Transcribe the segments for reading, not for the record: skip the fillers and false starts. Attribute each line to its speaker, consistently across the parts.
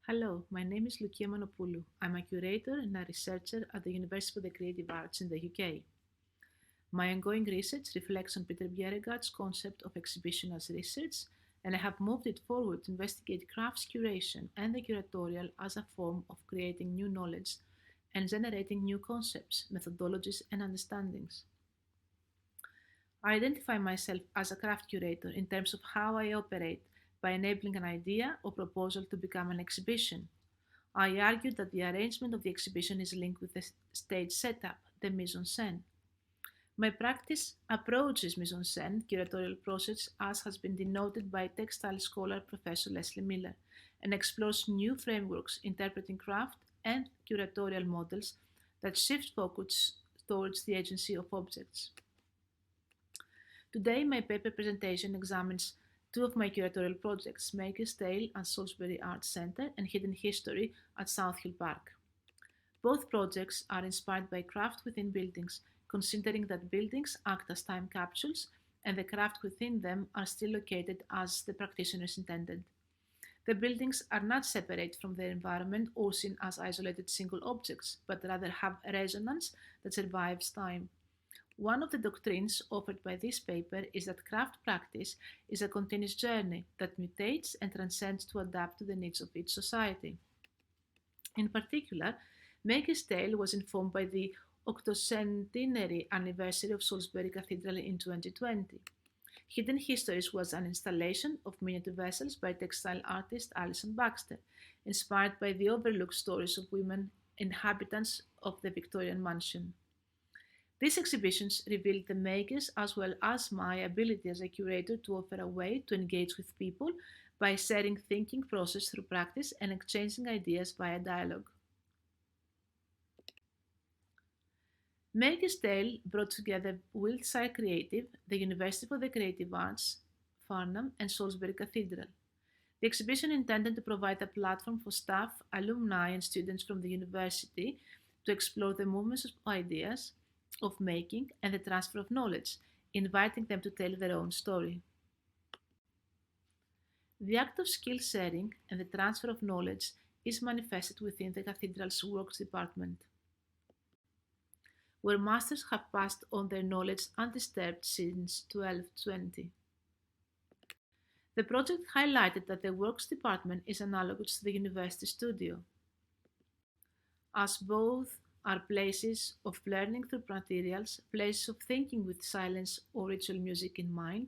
Speaker 1: Hello, my name is Loucia Manopoulou. I'm a curator and a researcher at the University of the Creative Arts in the UK. My ongoing research reflects on Peter Bjerregaard's concept of exhibition as research, and I have moved it forward to investigate crafts curation and the curatorial as a form of creating new knowledge and generating new concepts, methodologies, and understandings. I identify myself as a craft curator in terms of how I operate by enabling an idea or proposal to become an exhibition. I argued that the arrangement of the exhibition is linked with the stage setup, the mise en scène. My practice approaches mise en scène curatorial process as has been denoted by textile scholar Professor Leslie Miller and explores new frameworks interpreting craft and curatorial models that shift focus towards the agency of objects. Today, my paper presentation examines two of my curatorial projects, Maker's Tale at Salisbury Arts Centre and Hidden History at South Hill Park. Both projects are inspired by craft within buildings, considering that buildings act as time capsules and the craft within them are still located as the practitioners intended. The buildings are not separate from their environment or seen as isolated single objects, but rather have a resonance that survives time. One of the doctrines offered by this paper is that craft practice is a continuous journey that mutates and transcends to adapt to the needs of each society. In particular, Maker's Tale was informed by the octocentenary anniversary of Salisbury Cathedral in 2020. Hidden Histories was an installation of miniature vessels by textile artist Alison Baxter, inspired by the overlooked stories of women inhabitants of the Victorian mansion. These exhibitions revealed the makers as well as my ability as a curator to offer a way to engage with people by sharing thinking process through practice and exchanging ideas via dialogue. Maker's Tale brought together Wiltshire Creative, the University for the Creative Arts, Farnham, and Salisbury Cathedral. The exhibition intended to provide a platform for staff, alumni, and students from the university to explore the movements of ideas, of making, and the transfer of knowledge, inviting them to tell their own story. The act of skill sharing and the transfer of knowledge is manifested within the cathedral's works department, where masters have passed on their knowledge undisturbed since 1220. The project highlighted that the works department is analogous to the university studio, as both are places of learning through materials, places of thinking with silence or ritual music in mind,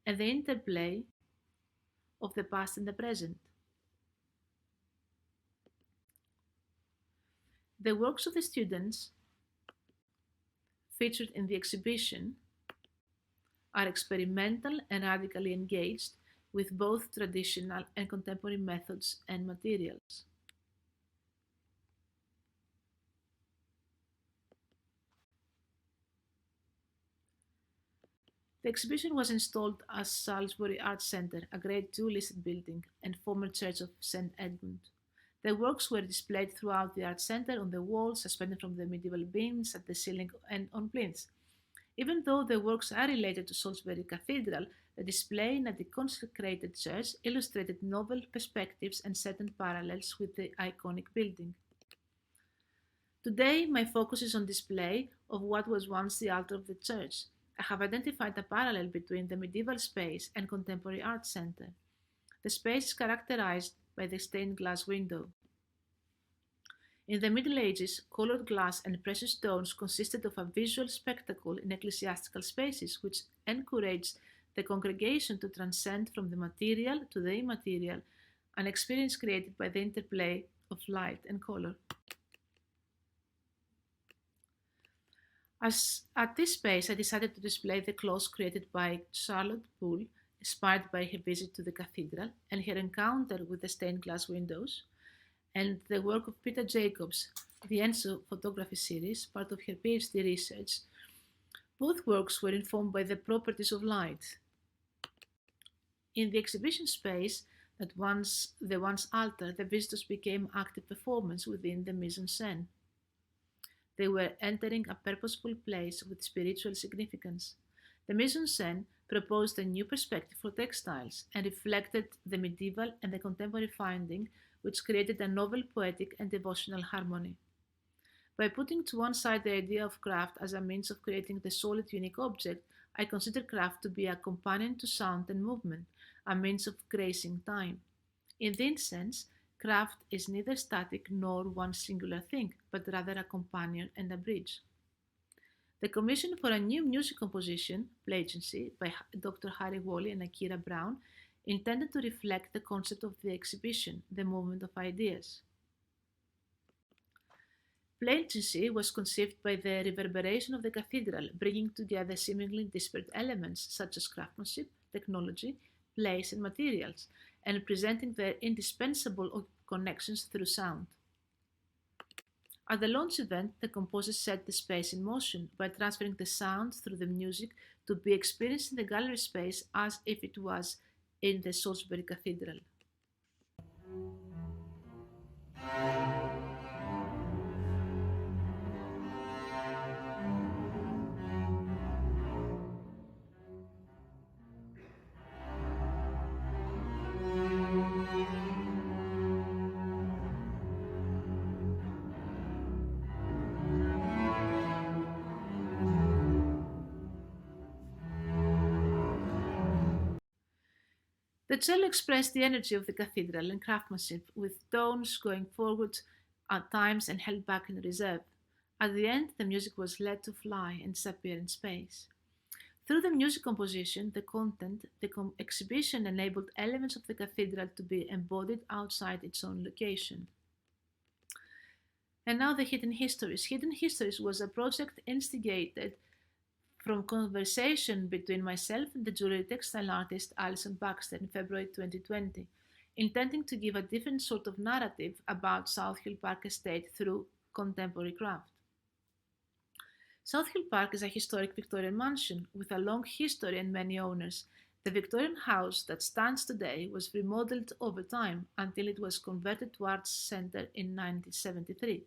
Speaker 1: and the interplay of the past and the present. The works of the students featured in the exhibition are experimental and radically engaged with both traditional and contemporary methods and materials. The exhibition was installed as Salisbury Arts Centre, a Grade II listed building, and former Church of St Edmund. The works were displayed throughout the Arts Centre on the walls, suspended from the medieval beams at the ceiling and on plinths. Even though the works are related to Salisbury Cathedral, the display in a deconsecrated church illustrated novel perspectives and certain parallels with the iconic building. Today, my focus is on display of what was once the altar of the church. I have identified a parallel between the medieval space and contemporary art center. The space is characterized by the stained glass window. In the Middle Ages, colored glass and precious stones consisted of a visual spectacle in ecclesiastical spaces, which encouraged the congregation to transcend from the material to the immaterial, an experience created by the interplay of light and color. At this space, I decided to display the clothes created by Charlotte Poole, inspired by her visit to the cathedral and her encounter with the stained glass windows, and the work of Peter Jacobs, the Enso photography series, part of her PhD research. Both works were informed by the properties of light. In the exhibition space, the once altar, the visitors became active performers within the mise en scène. They were entering a purposeful place with spiritual significance. The mise en scène proposed a new perspective for textiles and reflected the medieval and the contemporary finding which created a novel poetic and devotional harmony. By putting to one side the idea of craft as a means of creating the solid unique object, I consider craft to be a companion to sound and movement, a means of gracing time. In this sense, craft is neither static nor one singular thing, but rather a companion and a bridge. The commission for a new music composition, Plagency, by Dr. Harry Wally and Akira Brown, intended to reflect the concept of the exhibition, the movement of ideas. Plagency was conceived by the reverberation of the cathedral, bringing together seemingly disparate elements such as craftsmanship, technology, place, and materials, and presenting their indispensable connections through sound. At the launch event, the composers set the space in motion by transferring the sound through the music to be experienced in the gallery space as if it was in the Salisbury Cathedral. The cello expressed the energy of the cathedral and craftsmanship, with tones going forward at times and held back in reserve. At the end, the music was let to fly and disappear in space. Through the music composition, the content, the exhibition enabled elements of the cathedral to be embodied outside its own location. And now the Hidden Histories. Hidden Histories was a project instigated from conversation between myself and the jewelry textile artist Alison Baxter in February 2020, intending to give a different sort of narrative about South Hill Park Estate through contemporary craft. South Hill Park is a historic Victorian mansion with a long history and many owners. The Victorian house that stands today was remodeled over time until it was converted to Arts Centre in 1973.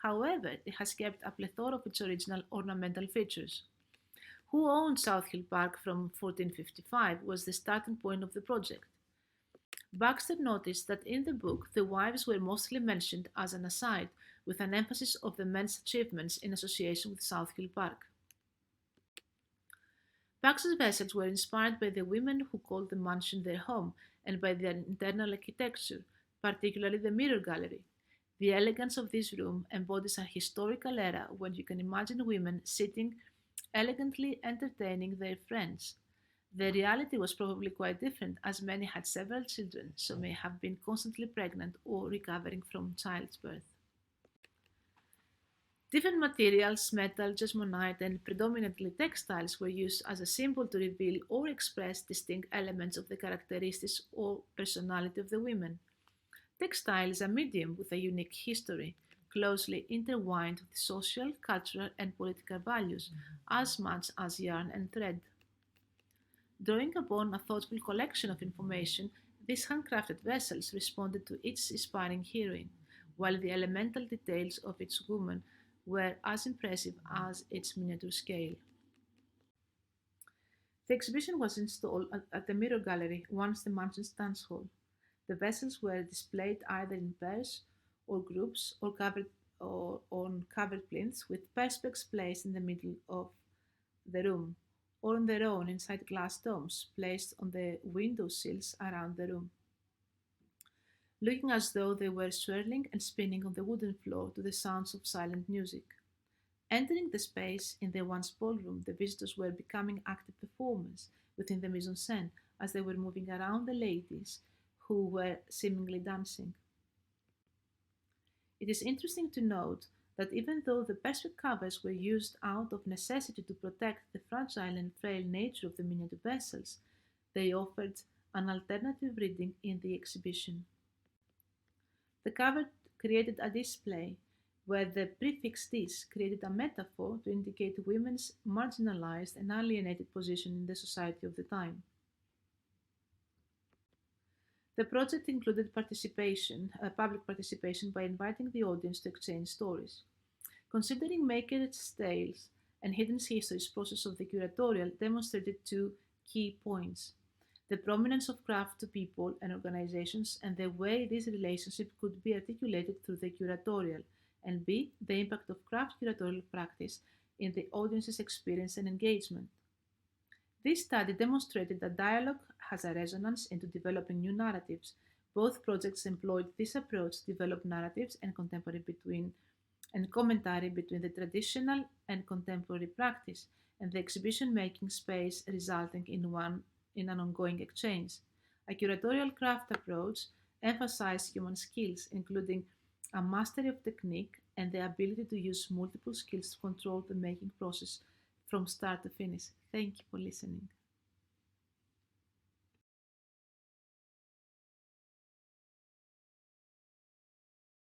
Speaker 1: However, it has kept a plethora of its original ornamental features. Who owned South Hill Park from 1455 was the starting point of the project. Baxter noticed that in the book the wives were mostly mentioned as an aside, with an emphasis of the men's achievements in association with South Hill Park. Baxter's vessels were inspired by the women who called the mansion their home and by their internal architecture, particularly the mirror gallery. The elegance of this room embodies a historical era when you can imagine women sitting elegantly entertaining their friends. The reality was probably quite different, as many had several children, so may have been constantly pregnant or recovering from childbirth. Different materials, metal, jasmonite, and predominantly textiles were used as a symbol to reveal or express distinct elements of the characteristics or personality of the women. Textile is a medium with a unique history, closely intertwined with social, cultural, and political values, as much as yarn and thread. Drawing upon a thoughtful collection of information, these handcrafted vessels responded to each inspiring heroine, while the elemental details of each woman were as impressive as its miniature scale. The exhibition was installed at the Mirror Gallery, once the mansion's dance hall. The vessels were displayed either in pairs or groups or on covered plinths with perspex placed in the middle of the room, or on their own inside glass domes placed on the window sills around the room, looking as though they were swirling and spinning on the wooden floor to the sounds of silent music. Entering the space in the once ballroom, the visitors were becoming active performers within the mise en scène as they were moving around the ladies who were seemingly dancing. It is interesting to note that even though the perspex covers were used out of necessity to protect the fragile and frail nature of the miniature vessels, they offered an alternative reading in the exhibition. The cover created a display where the prefix "dis" created a metaphor to indicate women's marginalized and alienated position in the society of the time. The project included public participation by inviting the audience to exchange stories. Considering Maker's Tales and Hidden Histories process of the curatorial demonstrated two key points. the prominence of craft to people and organizations, and the way this relationship could be articulated through the curatorial, and B, the impact of craft curatorial practice in the audience's experience and engagement. This study demonstrated that dialogue has a resonance into developing new narratives. Both projects employed this approach to develop narratives and contemporary between and commentary between the traditional and contemporary practice, and the exhibition making space resulting in an ongoing exchange. A curatorial craft approach emphasized human skills, including a mastery of technique and the ability to use multiple skills to control the making process from start to finish. Thank you for listening.